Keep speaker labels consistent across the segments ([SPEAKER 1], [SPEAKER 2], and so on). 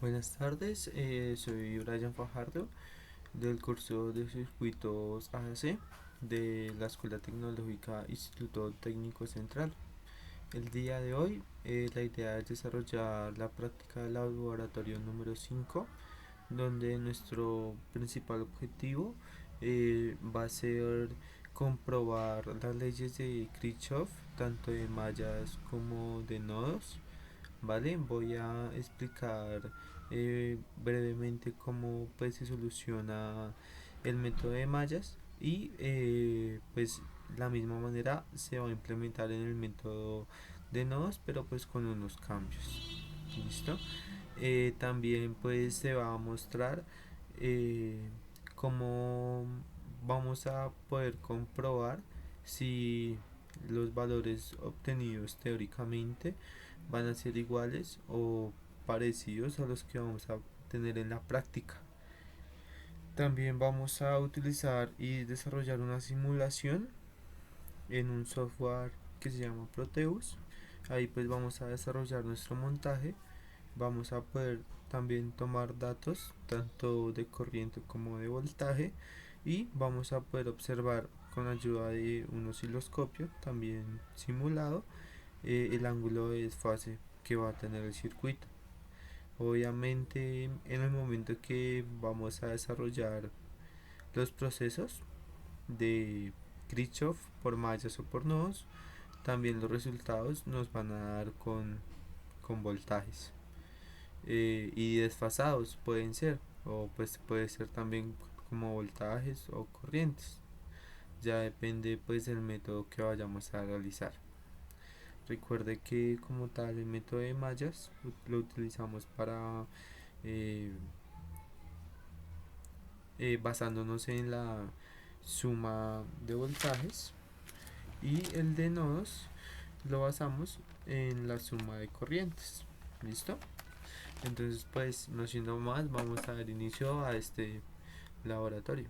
[SPEAKER 1] Buenas tardes, soy Brian Fajardo del curso de circuitos AAC de la Escuela Tecnológica Instituto Técnico Central. El día de hoy la idea es desarrollar la práctica del laboratorio número 5, donde nuestro principal objetivo va a ser comprobar las leyes de Kirchhoff, tanto de mallas como de nodos. Vale, voy a explicar brevemente cómo pues se soluciona el método de mallas y pues la misma manera se va a implementar en el método de nodos, pero pues con unos cambios. ¿Listo? También pues se va a mostrar eh, cómo vamos a poder comprobar si los valores obtenidos teóricamente van a ser iguales o parecidos a los que vamos a tener en la práctica. También vamos a utilizar y desarrollar una simulación en un software que se llama Proteus. Ahí pues vamos a desarrollar nuestro montaje. Vamos a poder también tomar datos tanto de corriente como de voltaje y vamos a poder observar con ayuda de un osciloscopio también simulado el ángulo de desfase que va a tener el circuito. Obviamente en el momento que vamos a desarrollar los procesos de Kirchhoff por mallas o por nodos, también los resultados nos van a dar con voltajes y desfasados pueden ser, o pues puede ser también como voltajes o corrientes. Ya depende pues del método que vayamos a realizar. Recuerde que como tal el método de mallas lo utilizamos para eh, basándonos en la suma de voltajes y el de nodos lo basamos en la suma de corrientes. ¿Listo? Entonces pues no siendo más vamos a dar inicio a este laboratorio.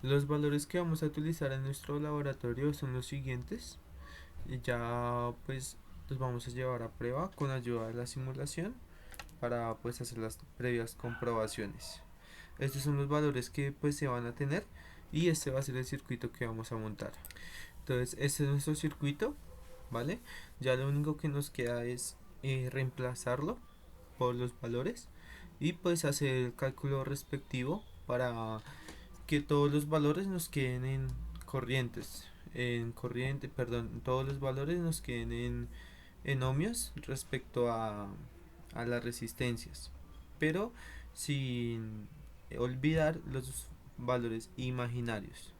[SPEAKER 1] Los valores que vamos a utilizar en nuestro laboratorio son los siguientes. Ya pues los vamos a llevar a prueba con ayuda de la simulación para pues hacer las previas comprobaciones. Estos son los valores que pues se van a tener y este va a ser el circuito que vamos a montar. Entonces este es nuestro circuito, ¿vale? Ya lo único que nos queda es reemplazarlo por los valores y pues hacer el cálculo respectivo para que todos los valores nos queden en corrientes, en corriente, perdón, todos los valores nos queden en ohmios respecto a las resistencias, pero sin olvidar los valores imaginarios.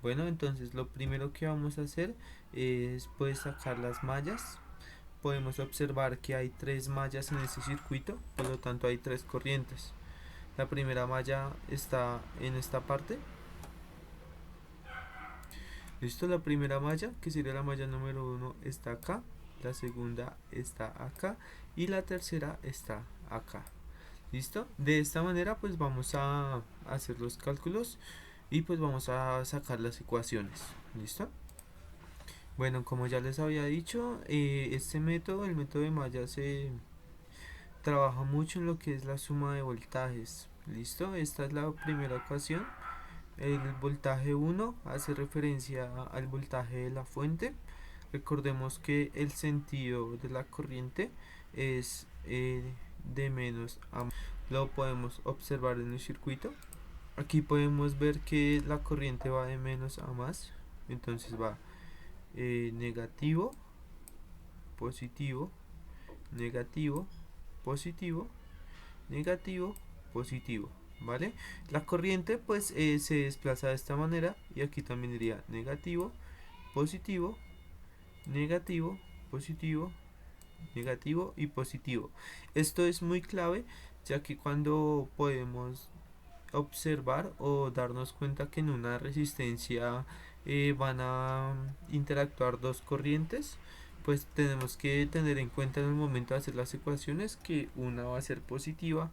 [SPEAKER 1] Bueno, entonces lo primero que vamos a hacer es pues sacar las mallas. Podemos observar que hay tres mallas en este circuito, por lo tanto hay tres corrientes. La primera malla está en esta parte. Listo, la primera malla, que sería la malla número uno, está acá. La segunda está acá. Y la tercera está acá. ¿Listo? De esta manera pues vamos a hacer los cálculos y pues vamos a sacar las ecuaciones. ¿Listo? Bueno, como ya les había dicho, este método, el método de malla, se trabaja mucho en lo que es la suma de voltajes. ¿Listo? Esta es la primera ecuación. El voltaje 1 hace referencia al voltaje de la fuente. Recordemos que el sentido de la corriente es de menos a más. Lo podemos observar en el circuito. Aquí podemos ver que la corriente va de menos a más. Entonces va negativo, positivo, negativo, positivo, negativo, positivo. ¿Vale? La corriente pues se desplaza de esta manera y aquí también diría negativo, positivo, negativo, positivo, negativo y positivo. Esto es muy clave ya que cuando podemos observar o darnos cuenta que en una resistencia van a interactuar dos corrientes, pues tenemos que tener en cuenta en el momento de hacer las ecuaciones que una va a ser positiva,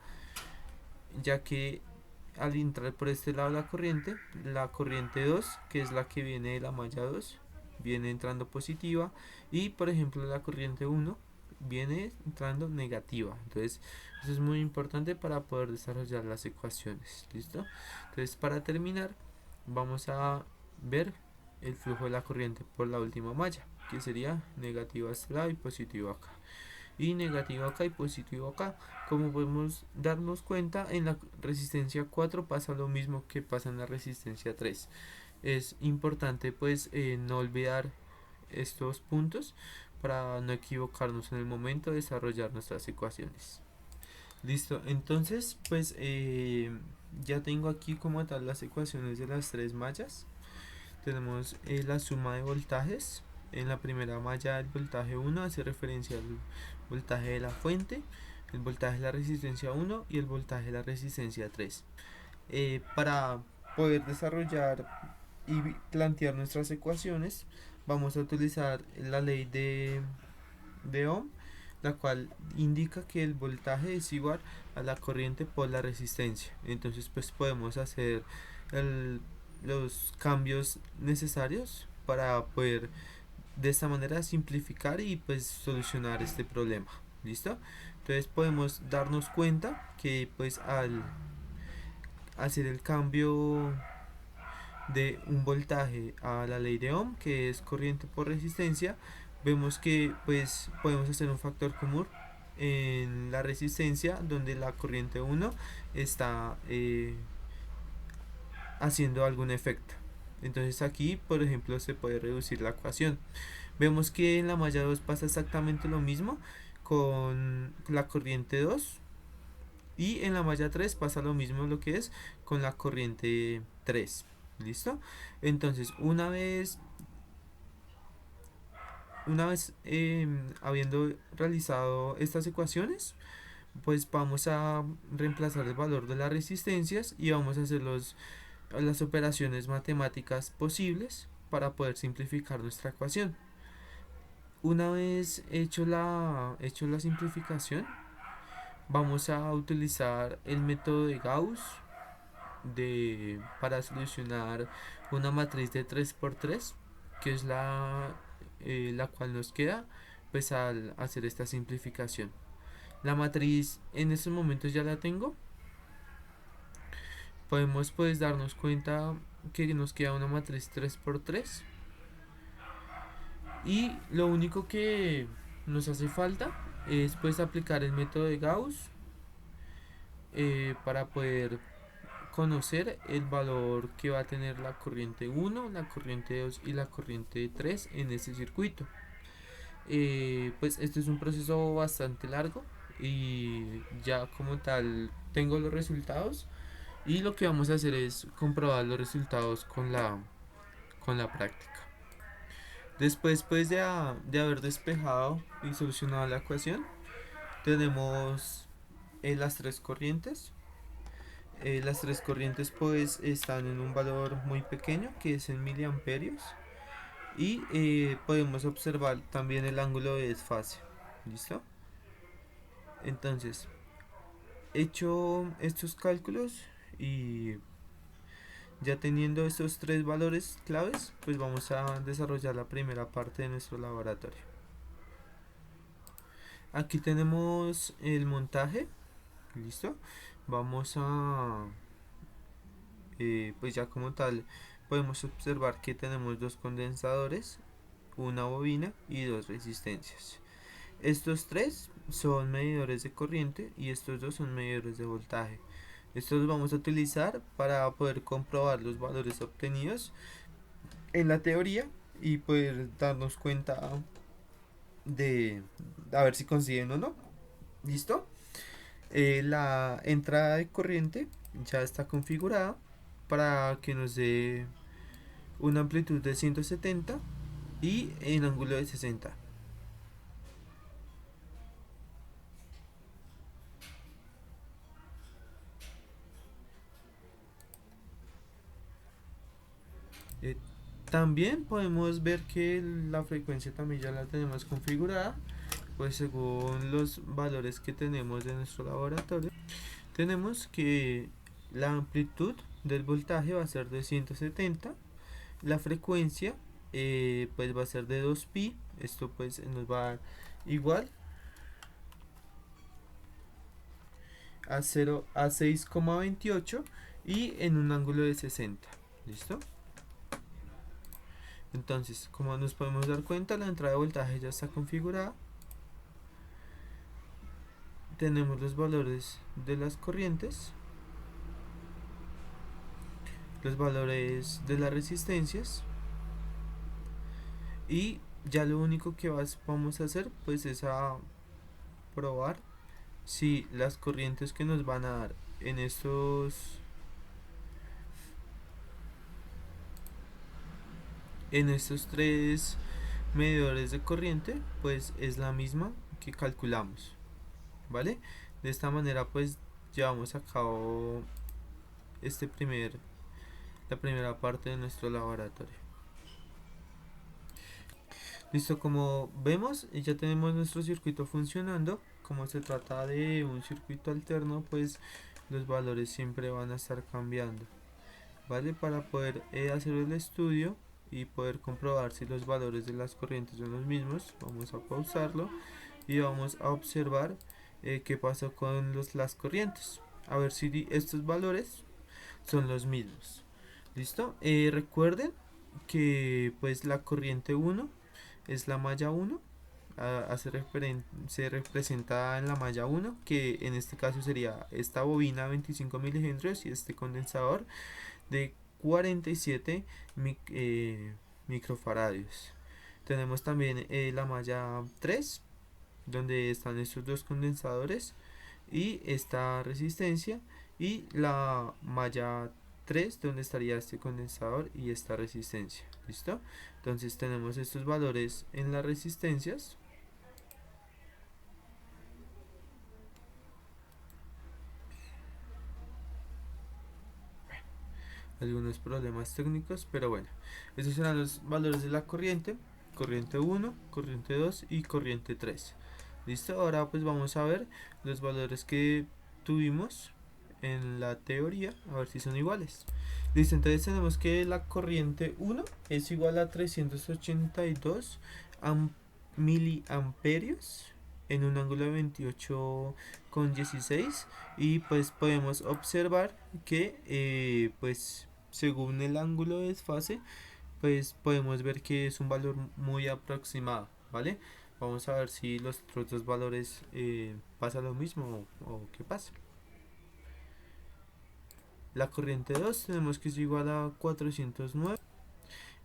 [SPEAKER 1] ya que al entrar por este lado la corriente 2 que es la que viene de la malla 2 viene entrando positiva, y por ejemplo la corriente 1 viene entrando negativa. Entonces eso es muy importante para poder desarrollar las ecuaciones. ¿Listo? Entonces para terminar vamos a ver el flujo de la corriente por la última malla, que sería negativa a este lado y positivo acá, y negativo acá y positivo acá. Como podemos darnos cuenta, en la resistencia 4 pasa lo mismo que pasa en la resistencia 3. Es importante pues no olvidar estos puntos para no equivocarnos en el momento de desarrollar nuestras ecuaciones. Listo, entonces pues ya tengo aquí como tal las ecuaciones de las tres mallas. Tenemos la suma de voltajes. En la primera malla el voltaje 1 hace referencia al voltaje de la fuente, el voltaje de la resistencia 1 y el voltaje de la resistencia 3. Para poder desarrollar y plantear nuestras ecuaciones vamos a utilizar la ley de Ohm, la cual indica que el voltaje es igual a la corriente por la resistencia. Entonces pues podemos hacer los cambios necesarios para poder de esta manera simplificar y pues solucionar este problema. ¿Listo? Entonces podemos darnos cuenta que pues al hacer el cambio de un voltaje a la ley de Ohm, que es corriente por resistencia, vemos que pues podemos hacer un factor común en la resistencia donde la corriente 1 está haciendo algún efecto. Entonces aquí por ejemplo se puede reducir la ecuación. Vemos que en la malla 2 pasa exactamente lo mismo con la corriente 2, y en la malla 3 pasa lo mismo lo que es con la corriente 3. ¿Listo? Entonces una vez habiendo realizado estas ecuaciones, pues vamos a reemplazar el valor de las resistencias y vamos a hacer las operaciones matemáticas posibles para poder simplificar nuestra ecuación. Una vez hecho la simplificación, vamos a utilizar el método de Gauss para solucionar una matriz de 3×3, que es la cual nos queda pues al hacer esta simplificación. La matriz en estos momentos ya la tengo. Podemos pues darnos cuenta que nos queda una matriz 3×3 y lo único que nos hace falta es pues aplicar el método de Gauss para poder conocer el valor que va a tener la corriente 1, la corriente 2 y la corriente 3 en este circuito. Pues este es un proceso bastante largo y ya como tal tengo los resultados, y lo que vamos a hacer es comprobar los resultados con la práctica. Después pues de haber despejado y solucionado la ecuación, tenemos las tres corrientes. Las tres corrientes pues están en un valor muy pequeño, que es en miliamperios, y podemos observar también el ángulo de desfase. ¿Listo? Entonces, hecho estos cálculos y ya teniendo estos tres valores claves, pues vamos a desarrollar la primera parte de nuestro laboratorio. Aquí tenemos el montaje. ¿Listo? Vamos a pues ya como tal podemos observar que tenemos dos condensadores, una bobina y dos resistencias. Estos tres son medidores de corriente y estos dos son medidores de voltaje. Estos los vamos a utilizar para poder comprobar los valores obtenidos en la teoría y poder darnos cuenta de a ver si consiguen o no. ¿Listo? La entrada de corriente ya está configurada para que nos dé una amplitud de 170 y en ángulo de 60. Eh, También podemos ver que la frecuencia también ya la tenemos configurada, pues según los valores que tenemos de nuestro laboratorio. Tenemos que la amplitud del voltaje va a ser de 170, la frecuencia pues va a ser de 2pi, esto pues nos va a dar igual a 6,28 y en un ángulo de 60. ¿Listo? Entonces, como nos podemos dar cuenta, la entrada de voltaje ya está configurada. Tenemos los valores de las corrientes, los valores de las resistencias, y ya lo único que vamos a hacer pues es a probar si las corrientes que nos van a dar en estos tres medidores de corriente pues es la misma que calculamos, ¿vale? De esta manera pues llevamos a cabo la primera parte de nuestro laboratorio. Listo, como vemos ya tenemos nuestro circuito funcionando. Como se trata de un circuito alterno, pues los valores siempre van a estar cambiando, ¿vale? Para poder hacer el estudio y poder comprobar si los valores de las corrientes son los mismos, vamos a pausarlo y vamos a observar qué pasó con las corrientes, a ver si estos valores son los mismos. ¿Listo? Recuerden que pues la corriente 1 es la malla 1, se representa en la malla 1, que en este caso sería esta bobina 25 milihenrios y este condensador de 47 microfaradios. Tenemos también la malla 3, donde están estos dos condensadores y esta resistencia, y la malla 3 donde estaría este condensador y esta resistencia. ¿Listo? Entonces tenemos estos valores en las resistencias. Algunos problemas técnicos, pero bueno, estos serán los valores de la corriente: corriente 1, corriente 2 y corriente 3. ¿Listo? Ahora pues vamos a ver los valores que tuvimos en la teoría, a ver si son iguales. Listo, entonces tenemos que la corriente 1 es igual a 382 miliamperios en un ángulo de 28,16, y pues podemos observar que pues según el ángulo de desfase pues podemos ver que es un valor muy aproximado, ¿vale? Vamos a ver si los otros dos valores pasa lo mismo o qué pasa. La corriente 2 tenemos que es igual a 409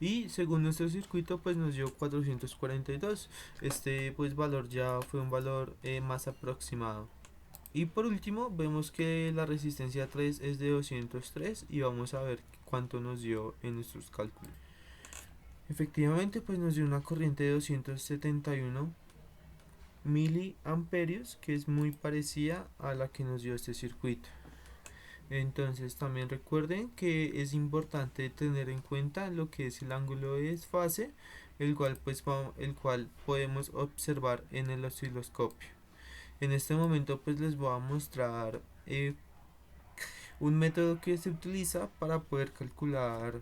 [SPEAKER 1] y según nuestro circuito pues nos dio 442. Este pues valor ya fue un valor más aproximado. Y por último vemos que la resistencia 3 es de 203 y vamos a ver cuánto nos dio en nuestros cálculos. Efectivamente pues nos dio una corriente de 271 miliamperios, que es muy parecida a la que nos dio este circuito. Entonces también recuerden que es importante tener en cuenta lo que es el ángulo de desfase, el cual podemos observar en el osciloscopio. En este momento pues les voy a mostrar un método que se utiliza para poder calcular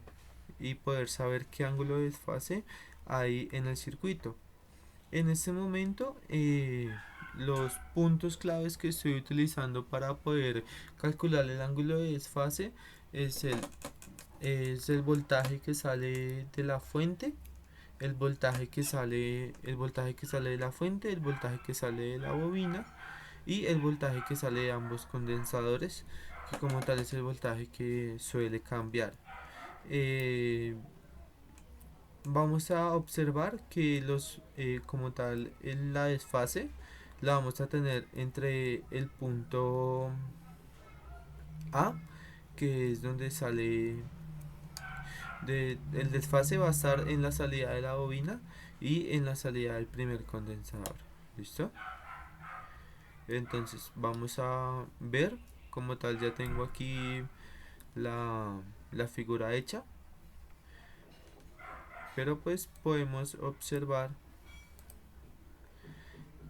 [SPEAKER 1] y poder saber qué ángulo de desfase hay en el circuito. En este momento los puntos claves que estoy utilizando para poder calcular el ángulo de desfase es el voltaje que sale de la fuente, el voltaje que sale de la fuente, el voltaje que sale de la bobina y el voltaje que sale de ambos condensadores, que como tal es el voltaje que suele cambiar. Vamos a observar que como tal la desfase la vamos a tener entre el punto A, que es donde sale el desfase va a estar en la salida de la bobina y en la salida del primer condensador. ¿Listo? Entonces vamos a ver, como tal ya tengo aquí la figura hecha, pero pues podemos observar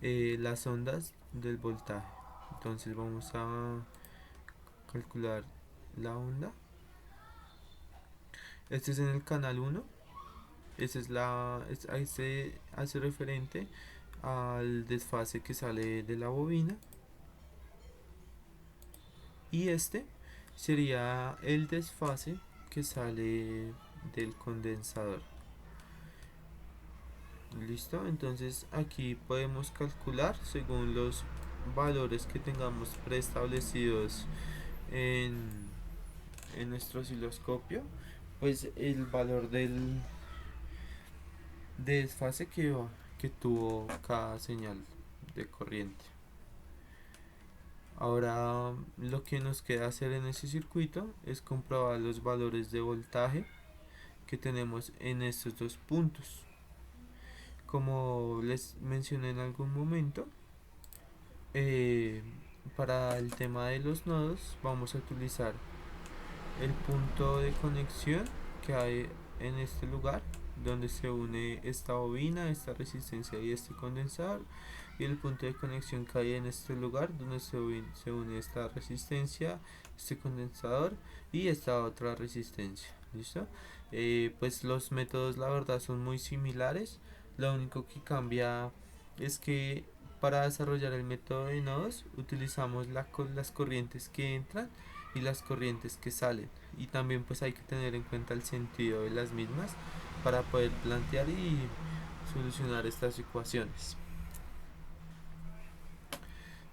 [SPEAKER 1] las ondas del voltaje. Entonces vamos a calcular la onda. Este es en el canal 1. Ahí se hace referente al desfase que sale de la bobina. y este sería el desfase que sale del condensador. Listo, entonces aquí podemos calcular según los valores que tengamos preestablecidos en, en nuestro osciloscopio, pues el valor del desfase que tuvo cada señal de corriente. Ahora lo que nos queda hacer en ese circuito es comprobar los valores de voltaje que tenemos en estos dos puntos. Como les mencioné en algún momento, eh, para el tema de los nodos vamos a utilizar el punto de conexión que hay en este lugar donde se une esta bobina, esta resistencia y este condensador, y el punto de conexión que hay en este lugar donde se une esta resistencia, este condensador y esta otra resistencia. ¿Listo? Pues los métodos la verdad son muy similares, lo único que cambia es que para desarrollar el método de nodos utilizamos las corrientes que entran y las corrientes que salen, y también pues hay que tener en cuenta el sentido de las mismas para poder plantear y solucionar estas ecuaciones.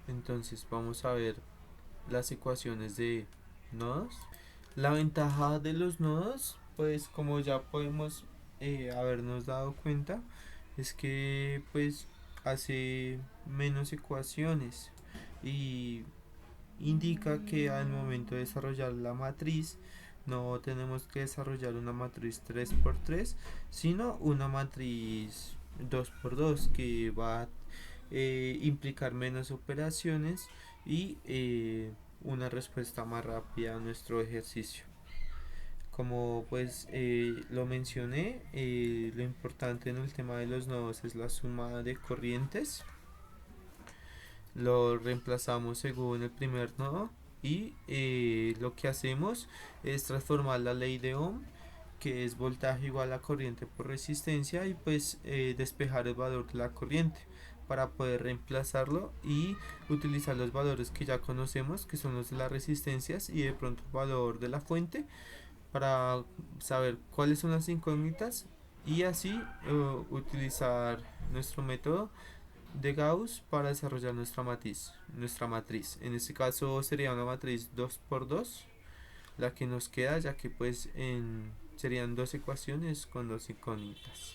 [SPEAKER 1] Entonces vamos a ver las ecuaciones de nodos. La ventaja de los nodos, pues como ya podemos habernos dado cuenta, es que pues hace menos ecuaciones y indica que al momento de desarrollar la matriz no tenemos que desarrollar una matriz 3x3, sino una matriz 2x2 que va a implicar menos operaciones y una respuesta más rápida a nuestro ejercicio. Como pues lo mencioné, lo importante en el tema de los nodos es la suma de corrientes. Lo reemplazamos según el primer nodo y lo que hacemos es transformar la ley de Ohm, que es voltaje igual a corriente por resistencia, y pues despejar el valor de la corriente para poder reemplazarlo y utilizar los valores que ya conocemos, que son los de las resistencias, y de pronto el valor de la fuente para saber cuáles son las incógnitas, y así utilizar nuestro método de Gauss para desarrollar nuestra matriz. En este caso sería una matriz 2x2 la que nos queda, ya que pues serían dos ecuaciones con dos incógnitas.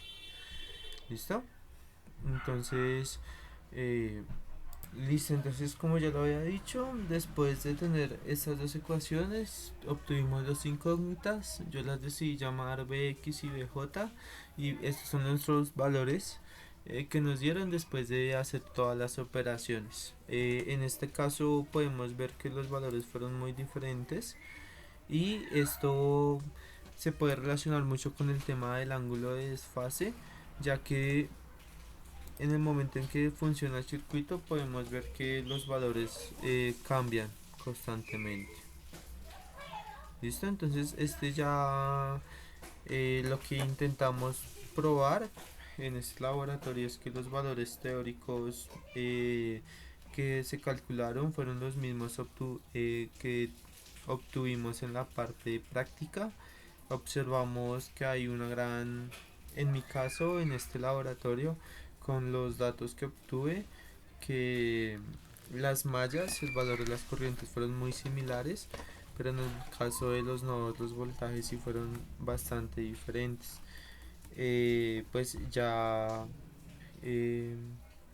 [SPEAKER 1] ¿Listo? Entonces, listo. Entonces, como ya lo había dicho, después de tener estas dos ecuaciones, obtuvimos dos incógnitas. Yo las decidí llamar Bx y Bj, y estos son nuestros valores que nos dieron después de hacer todas las operaciones. En este caso podemos ver que los valores fueron muy diferentes, y esto se puede relacionar mucho con el tema del ángulo de desfase, ya que en el momento en que funciona el circuito podemos ver que los valores cambian constantemente. ¿Listo? Entonces ya lo que intentamos probar en este laboratorio es que los valores teóricos que se calcularon fueron los mismos que obtuvimos en la parte práctica. Observamos que hay en mi caso, en este laboratorio, con los datos que obtuve, que las mallas, el valor de las corrientes fueron muy similares, pero en el caso de los nodos los voltajes sí fueron bastante diferentes. Pues ya eh,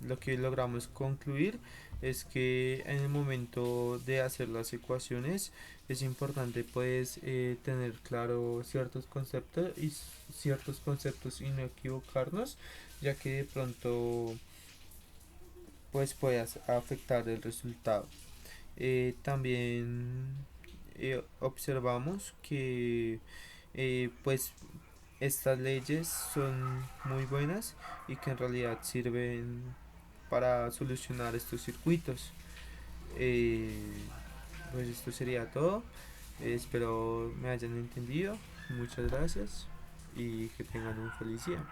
[SPEAKER 1] lo que logramos concluir es que en el momento de hacer las ecuaciones es importante pues tener claro ciertos conceptos y no equivocarnos, ya que de pronto pues puede afectar el resultado. También observamos que pues estas leyes son muy buenas y que en realidad sirven para solucionar estos circuitos. Eh, pues esto sería todo. Espero me hayan entendido. Muchas gracias y que tengan un feliz día.